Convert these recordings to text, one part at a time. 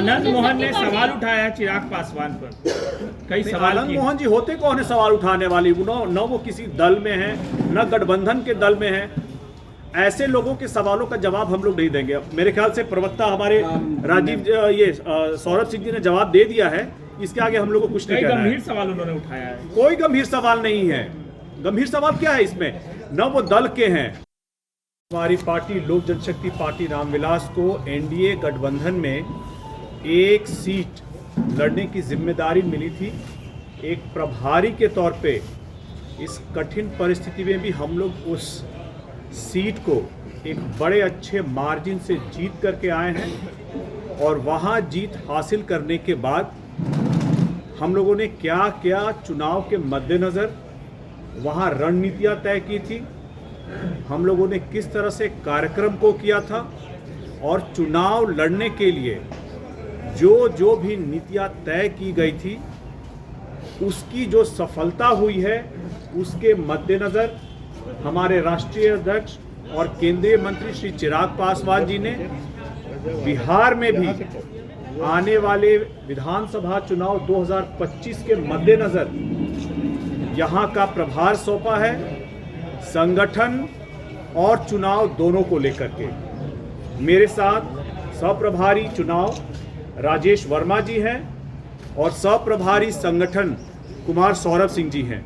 आनंद मोहन ने सवाल उठाया चिराग पासवान पर, कई सवाल आनंद मोहन जी होते कौन है सवाल उठाने वाली? न वो किसी दल में है, न गठबंधन के दल में है। ऐसे लोगों के सवालों का जवाब हम लोग नहीं देंगे। मेरे ख्याल से प्रवक्ता हमारे सौरभ सिंह जी ने जवाब दे दिया है। इसके आगे हम लोग को कुछ नहीं कहना है। गंभीर सवाल उन्होंने उठाया है। कोई गंभीर सवाल नहीं है। गंभीर सवाल क्या है इसमें? न वो दल के हैं। हमारी पार्टी लोक जनशक्ति पार्टी रामविलास को एनडीए गठबंधन में एक सीट लड़ने की जिम्मेदारी मिली थी। एक प्रभारी के तौर पे इस कठिन परिस्थिति में भी हम लोग उस सीट को एक बड़े अच्छे मार्जिन से जीत करके आए हैं। और वहाँ जीत हासिल करने के बाद हम लोगों ने क्या क्या चुनाव के मद्देनज़र वहाँ रणनीतियाँ तय की थी, हम लोगों ने किस तरह से कार्यक्रम को किया था, और चुनाव लड़ने के लिए जो भी नीतियाँ तय की गई थी उसकी जो सफलता हुई है, उसके मद्देनज़र हमारे राष्ट्रीय अध्यक्ष और केंद्रीय मंत्री श्री चिराग पासवान जी ने बिहार में भी आने वाले विधानसभा चुनाव 2025 के मद्देनज़र यहाँ का प्रभार सौंपा है, संगठन और चुनाव दोनों को लेकर के। मेरे साथ सह-प्रभारी चुनाव राजेश वर्मा जी हैं और सह-प्रभारी संगठन कुमार सौरभ सिंह जी हैं।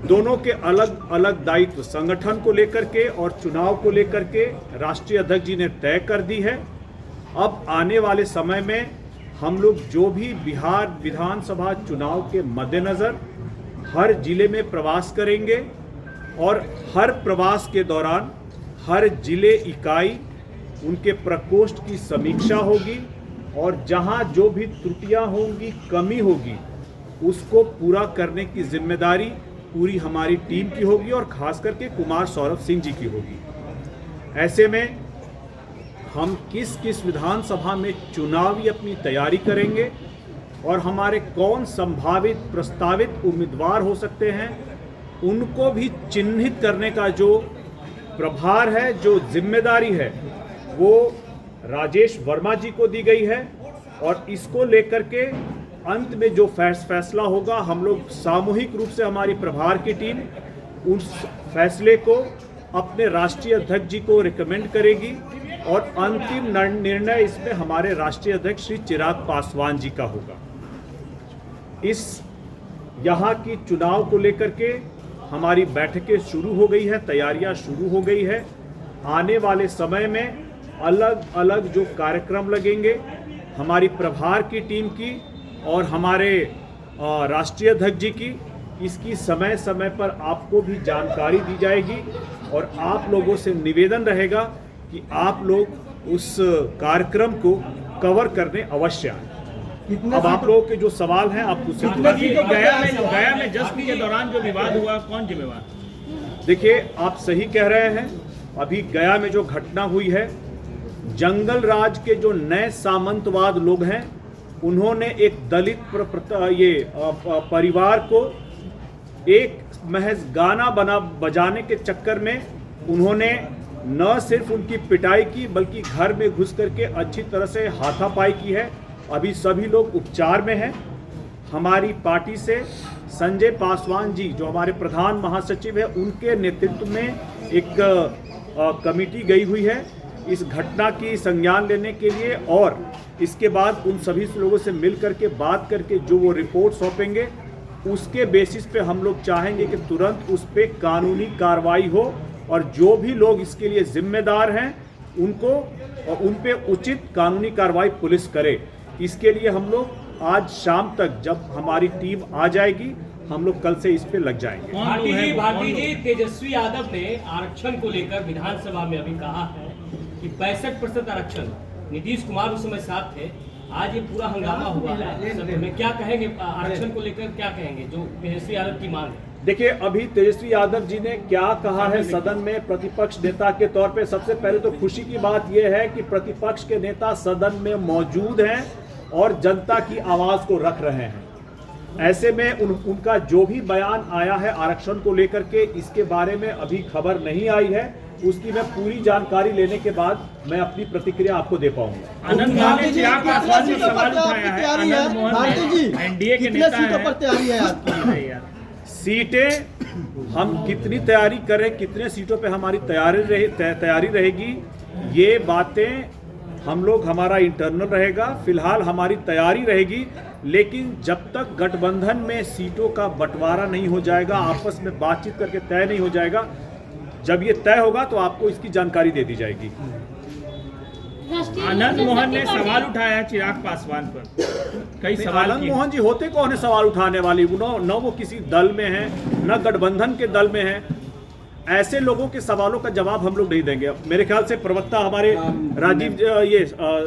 दोनों के अलग अलग दायित्व संगठन को लेकर के और चुनाव को लेकर के राष्ट्रीय अध्यक्ष जी ने तय कर दी है। अब आने वाले समय में हम लोग जो भी बिहार विधानसभा चुनाव के मद्देनज़र हर जिले में प्रवास करेंगे और हर प्रवास के दौरान हर जिले इकाई उनके प्रकोष्ठ की समीक्षा होगी और जहां जो भी त्रुटियां होंगी, कमी होगी, उसको पूरा करने की जिम्मेदारी पूरी हमारी टीम की होगी और खास करके कुमार सौरभ सिंह जी की होगी। ऐसे में हम किस किस विधानसभा में चुनावी अपनी तैयारी करेंगे और हमारे कौन संभावित प्रस्तावित उम्मीदवार हो सकते हैं, उनको भी चिन्हित करने का जो प्रभार है, जो जिम्मेदारी है, वो राजेश वर्मा जी को दी गई है। और इसको लेकर के अंत में जो फैसला होगा, हम लोग सामूहिक रूप से हमारी प्रभार की टीम उस फैसले को अपने राष्ट्रीय अध्यक्ष जी को रिकमेंड करेगी और अंतिम निर्णय इसमें हमारे राष्ट्रीय अध्यक्ष श्री चिराग पासवान जी का होगा। इस यहाँ की चुनाव को लेकर के हमारी बैठकें शुरू हो गई है, तैयारियां शुरू हो गई है। आने वाले समय में अलग अलग जो कार्यक्रम लगेंगे, हमारी प्रभार की टीम की और हमारे राष्ट्रीय अध्यक्ष जी की, इसकी समय समय पर आपको भी जानकारी दी जाएगी। और आप लोगों से निवेदन रहेगा कि आप लोग उस कार्यक्रम को कवर करने अवश्य आए। अब आप लोगों के जो सवाल हैं आप उससे गया में जश्न के दौरान जो विवाद हुआ, कौन जिम्मेवार? देखिए, आप सही कह रहे हैं। अभी गया में जो घटना हुई है, जंगल राज के जो नए सामंतवाद लोग हैं, उन्होंने एक दलित परिवार को एक महज गाना बजाने के चक्कर में उन्होंने न सिर्फ उनकी पिटाई की, बल्कि घर में घुस करके अच्छी तरह से हाथापाई की है। अभी सभी लोग उपचार में हैं। हमारी पार्टी से संजय पासवान जी, जो हमारे प्रधान महासचिव हैं, उनके नेतृत्व में एक कमेटी गई हुई है इस घटना की संज्ञान लेने के लिए, और इसके बाद उन सभी लोगों से मिल करके बात करके जो वो रिपोर्ट सौंपेंगे, उसके बेसिस पे हम लोग चाहेंगे कि तुरंत उस पर कानूनी कार्रवाई हो और जो भी लोग इसके लिए जिम्मेदार हैं उनको उन पे उचित कानूनी कार्रवाई पुलिस करे। इसके लिए हम लोग आज शाम तक, जब हमारी टीम आ जाएगी, हम लोग कल से इस पे लग जाएंगे। भारती जी, तेजस्वी यादव ने आरक्षण को लेकर विधानसभा में अभी कहा है कि 65% आरक्षण, नीतीश कुमार उस समय साथ थे। आज ये पूरा हंगामा हुआ है, में क्या कहेंगे आरक्षण को लेकर, क्या कहेंगे जो तेजस्वी यादव की मांग है? देखिए, अभी तेजस्वी यादव जी ने क्या कहा है सदन में प्रतिपक्ष नेता के तौर पे, सबसे पहले तो खुशी की बात यह है कि प्रतिपक्ष के नेता सदन में मौजूद हैं और जनता की आवाज को रख रहे हैं। ऐसे में उनका जो भी बयान आया है आरक्षण को लेकर के, इसके बारे में अभी खबर नहीं आई है। उसकी मैं पूरी जानकारी लेने के बाद मैं अपनी प्रतिक्रिया आपको दे पाऊंगा। आनंद मोहन ने चिराग पासवान से सवाल उठाया है। आनंद मोहन एनडीए के नेता हैं। सीटें हम कितनी तैयारी करें, कितने सीटों पे हमारी तैयारी रहेगी, ये बातें हम लोग, हमारा इंटरनल रहेगा। फिलहाल हमारी तैयारी रहेगी, लेकिन जब तक गठबंधन में सीटों का बंटवारा नहीं हो जाएगा, आपस में बातचीत करके तय नहीं हो जाएगा, जब ये तय होगा तो आपको इसकी जानकारी दे दी जाएगी। आनंद मोहन ने सवाल उठाया चिराग पासवान पर, कई सवाल आनंद मोहन जी होते कौन है सवाल उठाने वाली? न वो किसी दल में है, न गठबंधन के दल में है। ऐसे लोगों के सवालों का जवाब हम लोग नहीं देंगे। मेरे ख्याल से प्रवक्ता हमारे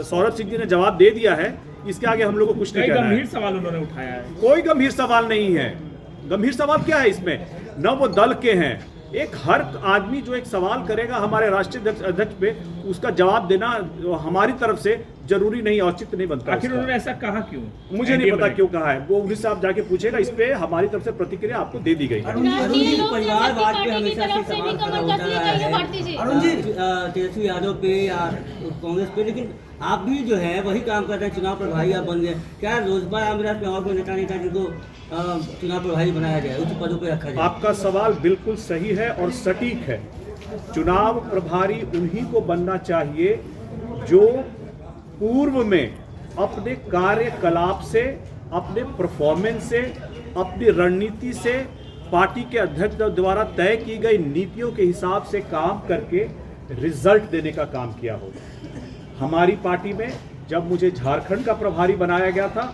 सौरभ सिंह जी ने जवाब दे दिया है, इसके आगे हम लोग को कुछ नहीं कहना है। गंभीर सवाल उन्होंने उठाया है। कोई गंभीर सवाल नहीं है। गंभीर सवाल क्या है इसमें? न वो दल के हैं। एक हर आदमी जो एक सवाल करेगा हमारे राष्ट्रीय अध्यक्ष पे, उसका जवाब देना हमारी तरफ से जरूरी नहीं, औचित्य नहीं बनता। आखिर उन्होंने ऐसा कहा क्यों? मुझे नहीं पता क्यों कहा है, वो उन्हीं से आप जाके पूछेगा। इस पे हमारी तरफ से प्रतिक्रिया आपको दे दी गई है। परिवारवाद पे हमेशा से सवाल खड़ा होता रहा है अरुण जी, तेजस्वी यादव पे या कांग्रेस पे, लेकिन आप भी जो है वही काम कर रहे हैं, चुनाव प्रभारी आप बन गए। क्या रोजगार अमराज में और कोई नेता जिनको चुनाव प्रभारी बनाया जाए, उच्च पदों पर रखा जाए? आपका सवाल बिल्कुल सही है और सटीक है। चुनाव प्रभारी उन्हीं को बनना चाहिए जो पूर्व में अपने कार्यकलाप से, अपने परफॉर्मेंस से, अपनी रणनीति से, पार्टी के अध्यक्ष द्वारा तय की गई नीतियों के हिसाब से काम करके रिजल्ट देने का काम किया हो। हमारी पार्टी में जब मुझे झारखंड का प्रभारी बनाया गया था,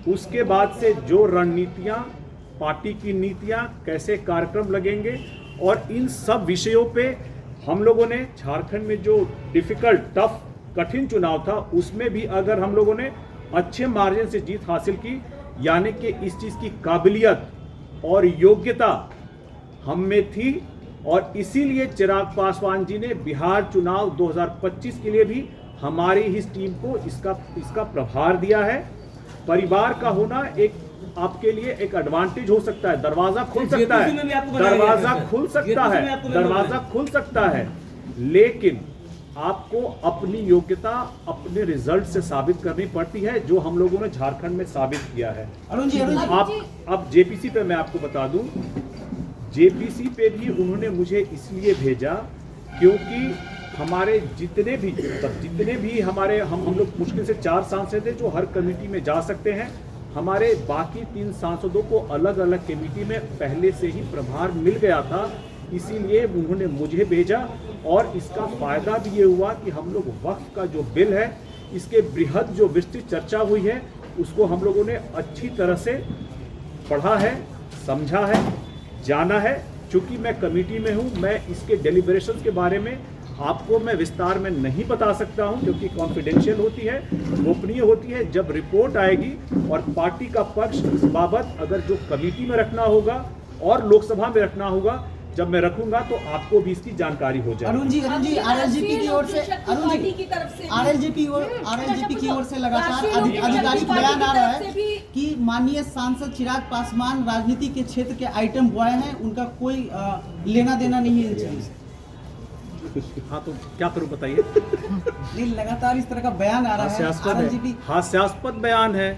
उसके बाद से जो रणनीतियां, पार्टी की नीतियां, कैसे कार्यक्रम लगेंगे और इन सब विषयों पे हम लोगों ने झारखंड में जो डिफिकल्ट, टफ, कठिन चुनाव था, उसमें भी अगर हम लोगों ने अच्छे मार्जिन से जीत हासिल की, यानी कि इस चीज़ की काबिलियत और योग्यता हम में थी। और इसीलिए चिराग पासवान जी ने बिहार चुनाव 2025 के लिए भी हमारी ही टीम को इसका प्रभार दिया है। परिवार का होना एक आपके लिए एक एडवांटेज हो सकता है, दरवाजा खुल सकता है, दरवाजा खुल सकता है, लेकिन आपको अपनी योग्यता अपने रिजल्ट से साबित करनी पड़ती है, जो हम लोगों ने झारखंड में साबित किया है। अब जेपीसी पे मैं आपको बता दूं, जेपीसी पे भी उन्होंने मुझे इसलिए भेजा क्योंकि हमारे जितने भी हमारे हम लोग मुश्किल से 4 सांसद थे जो हर कमेटी में जा सकते हैं। हमारे बाकी 3 सांसदों को अलग अलग कमेटी में पहले से ही प्रभार मिल गया था, इसीलिए उन्होंने मुझे भेजा। और इसका फायदा भी ये हुआ कि हम लोग वक्फ का जो बिल है, इसके बृहद जो विस्तृत चर्चा हुई है, उसको हम लोगों ने अच्छी तरह से पढ़ा है, समझा है, जाना है। चूंकि मैं कमेटी में हूँ, मैं इसके डेलिब्रेशन के बारे में आपको मैं विस्तार में नहीं बता सकता हूं, क्योंकि कॉन्फिडेंशियल होती है, गोपनीय होती है। जब रिपोर्ट आएगी और पार्टी का पक्ष इस बाबत अगर जो कमेटी में रखना होगा और लोकसभा में रखना होगा, जब मैं रखूंगा तो आपको भी इसकी जानकारी हो जाएगी। अरुण जी आरएलजेपी की ओर से आरएलजेपी की ओर से लगातार आधिकारिक बयान आ रहा है कि माननीय सांसद चिराग पासवान राजनीति के क्षेत्र के आइटम बॉय हैं, उनका कोई लेना देना नहीं है इन चीजों से। हाँ, तो क्या करूं बताइए? नहीं, लगातार इस तरह का बयान आ रहा है, हास्यास्पद बयान है।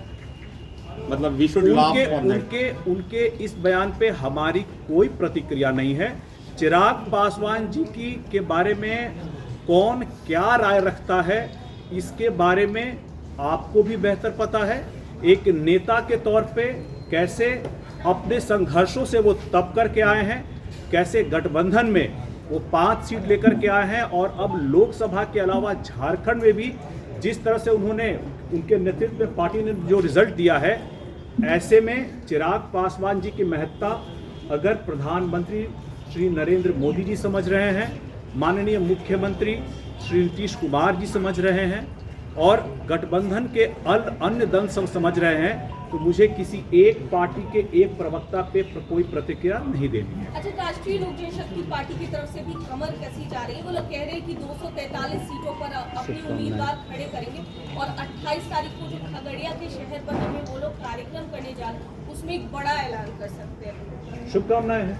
मतलब उनके इस बयान पे हमारी कोई प्रतिक्रिया नहीं है। चिराग पासवान जी के बारे में कौन क्या राय रखता है, इसके बारे में आपको भी बेहतर पता है। एक नेता के तौर पे कैसे अपने संघर्षों से वो तब करके आए हैं, कैसे गठबंधन में वो 5 सीट लेकर के आए हैं, और अब लोकसभा के अलावा झारखंड में भी जिस तरह से उन्होंने, उनके नेतृत्व में पार्टी ने जो रिजल्ट दिया है, ऐसे में चिराग पासवान जी की महत्ता अगर प्रधानमंत्री श्री नरेंद्र मोदी जी समझ रहे हैं, माननीय मुख्यमंत्री श्री नीतीश कुमार जी समझ रहे हैं, और गठबंधन के अन्य दल सब समझ रहे हैं, तो मुझे किसी एक पार्टी के एक प्रवक्ता पे कोई प्रतिक्रिया नहीं देनी है। अच्छा, राष्ट्रीय लोक जनशक्ति पार्टी की तरफ से भी कमर कसी जा रही है। वो लोग कह रहे हैं कि 243 सीटों पर अपनी उम्मीदवार खड़े करेंगे, और 28 तारीख को जो खगड़िया के शहर बदल में वो लोग कार्यक्रम करने जा रहे हैं, उसमें एक बड़ा ऐलान कर सकते हैं। शुभकामनाएं हैं।